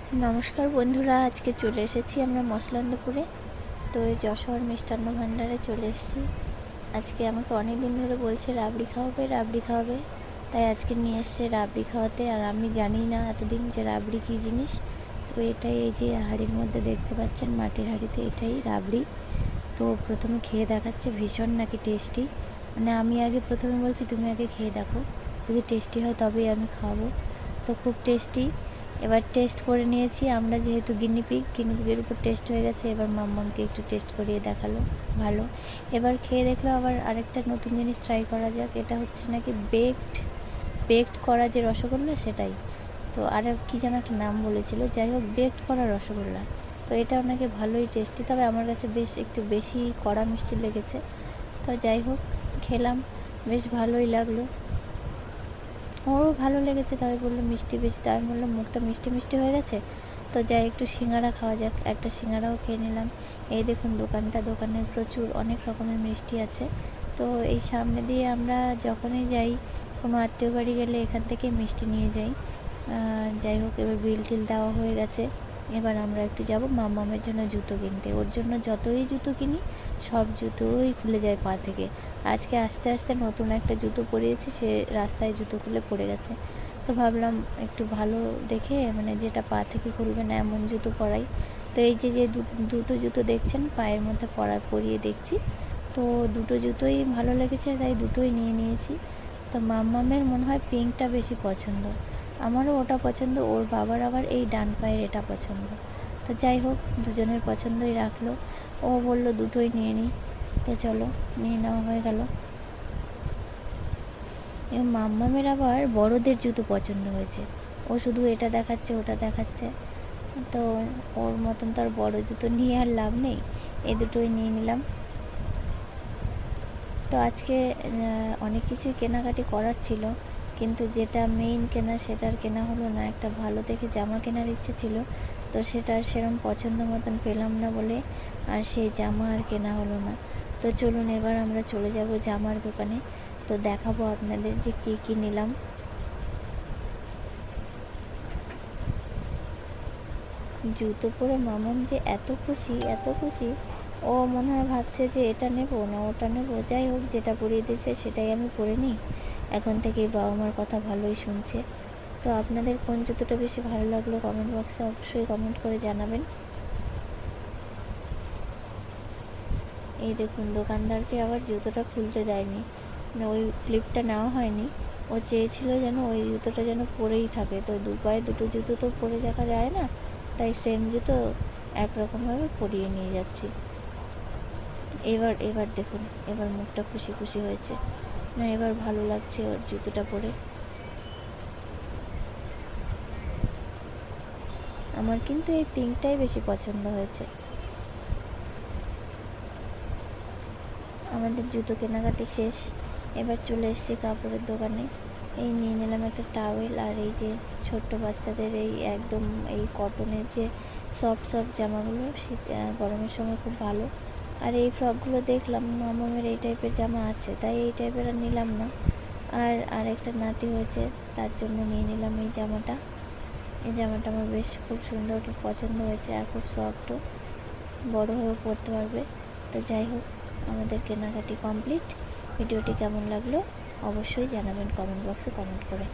নমস্কার বন্ধুরা, আজকে চলে এসেছি আমরা মসলন্দপুরে। তো এই যশোর মিষ্টান্ন ভাণ্ডারে চলে এসেছি। আজকে আমাকে অনেক দিন ধরে বলছে রাবড়ি খাওয়াবে রাবড়ি খাওয়াবে, তাই আজকে নিয়ে এসছে রাবড়ি খাওয়াতে। আর আমি জানি না এতদিন যে রাবড়ি কী জিনিস। তো এটাই, এই যে হাঁড়ির মধ্যে দেখতে পাচ্ছেন মাটির হাঁড়িতে, এটাই রাবড়ি। তো প্রথমে খেয়ে দেখাচ্ছে ভীষণ নাকি টেস্টি। মানে আমি আগে প্রথমে বলছি তুমি আগে খেয়ে দেখো, যদি টেস্টি হয় তবেই আমি খাওয়াবো। তো খুব টেস্টি। এবার টেস্ট করে নিয়েছি আমরা, যেহেতু গিনিপিগের উপর টেস্ট হয়ে গেছে। এবার মাম্মামকে একটু টেস্ট করিয়ে দেখালো, ভালো। এবার খেয়ে দেখলো আবার আরেকটা নতুন জিনিস ট্রাই করা যাক। এটা হচ্ছে নাকি বেকড করা যে রসগোল্লা, সেটাই। তো আর কি যেন একটা নাম বলেছিল, যাই হোক বেকড করা রসগোল্লা। তো এটাও নাকি ভালোই টেস্টি, তবে আমার কাছে বেশ একটু বেশি কড়া মিষ্টি লেগেছে। তো যাই হোক, খেলাম, বেশ ভালোই লাগলো। ওরও ভালো লেগেছে, তবে বললো মিষ্টি বেশি। তাই আমি বললাম মুখটা মিষ্টি মিষ্টি হয়ে গেছে, তো যাই একটু সিঙ্গারা খাওয়া যাক। একটা সিঙ্গারাও খেয়ে নিলাম। এই দেখুন দোকানে প্রচুর অনেক রকমের মিষ্টি আছে। তো এই সামনে দিয়ে আমরা যখনই যাই, কোনো আত্মীয় বাড়ি গেলে এখান থেকে মিষ্টি নিয়ে যাই। যাই হোক, এবার বিল টিল দেওয়া হয়ে গেছে। এবার আমরা একটু যাব মামামের জন্য জুতো কিনতে। ওর জন্য যতই জুতো কিনি সব জুতোই খুলে যায় পা থেকে। আজকে আস্তে আস্তে নতুন একটা জুতো পরিয়েছে, সে রাস্তায় জুতো খুলে পড়ে গেছে। তো ভাবলাম একটু ভালো দেখে, মানে যেটা পা থেকে খুলবে না এমন জুতো পরাই। তো এই যে দুটো জুতো দেখছেন পায়ের মধ্যে পরিয়ে দেখছি। তো দুটো জুতোই ভালো লেগেছে, তাই দুটোই নিয়ে নিয়েছি। তো মাম্মামের মনে হয় পিঙ্কটা বেশি পছন্দ, আমারও ওটা পছন্দ, ওর বাবার আবার এই ডান পায়ের এটা পছন্দ। তো যাই হোক, দুজনের পছন্দই রাখলো। ও বললো দুটোই নিয়ে নিই। তো চলো, নিয়ে নেওয়া হয়ে গেল। মাম্মামের আবার বড়দের জুতো পছন্দ হয়েছে, ও শুধু এটা দেখাচ্ছে ওটা দেখাচ্ছে। তো ওর মতন তো আর বড় জুতো নিয়ে আর লাভ নেই, এই দুটোই নিয়ে নিলাম। তো আজকে অনেক কিছুই কেনাকাটি করার ছিল, কিন্তু যেটা মেইন কেনা সেটা আর কেনা হলো না। একটা ভালো দেখে জামা কেনার ইচ্ছে ছিল, তো সেটা সেরকম পছন্দ মতন পেলাম না বলে আর সেই জামা আর কেনা হলো না। তো চলুন এবার আমরা চলে যাব জামার দোকানে। তো দেখাবো আপনাদের যে কী কী নিলাম। জুতো পরে মামাম যে এত খুশি এত খুশি, ও মনে হয় ভাবছে যে এটা নেব না ওটা নেব। যাই হোক, যেটা পরিয়ে দিয়েছে সেটাই আমি পরে নিই। এখন থেকে বাবা মার কথা ভালোই শুনছে। তো আপনাদের কোন জুতোটা বেশি ভালো লাগলো কমেন্ট বক্সে অবশ্যই কমেন্ট করে জানাবেন। এই দেখুন, দোকানদারকে আবার জুতোটা খুলতে দেয়নি, মানে ওই ক্লিপটা নেওয়া হয়নি। ও চেয়েছিল যেন ওই জুতোটা যেন পরেই থাকে। তো দু পায়ে দুটো জুতো তো পরে দেখা যায় না, তাই সেম জুতো একরকমভাবে পরিয়ে নিয়ে যাচ্ছি। এবার দেখুন, এবার মুখটা খুশি খুশি হয়েছে না, এবার ভালো লাগছে ওর জুতোটা পরে। আমার কিন্তু এই পিঙ্কটাই বেশি পছন্দ হয়েছে। আমাদের জুতো কেনাকাটি শেষ, এবার চলে এসেছি কাপড়ের দোকানে। এই নিয়ে নিলাম একটা টাওয়েল, আর এই যে ছোট্ট বাচ্চাদের এই একদম এই কটনের যে সফট জামাগুলো, শীত গরমের সময় খুব ভালো। আর এই ফ্রকগুলো দেখলাম মামামের এই টাইপের জামা আছে, তাই এই টাইপের আর নিলাম না। আর একটা নাতি হয়েছে, তার জন্য নিয়ে নিলাম এই জামাটা। এই জামাটা আমার বেশ খুব সুন্দর পছন্দ হয়েছে, আর খুব সফটও, বড় হয়েও পরতে পারবে। তো যাই হোক, আমাদের কেনাকাটি কমপ্লিট। ভিডিওটি কেমন লাগলো অবশ্যই জানাবেন কমেন্ট বক্সে কমেন্ট করে।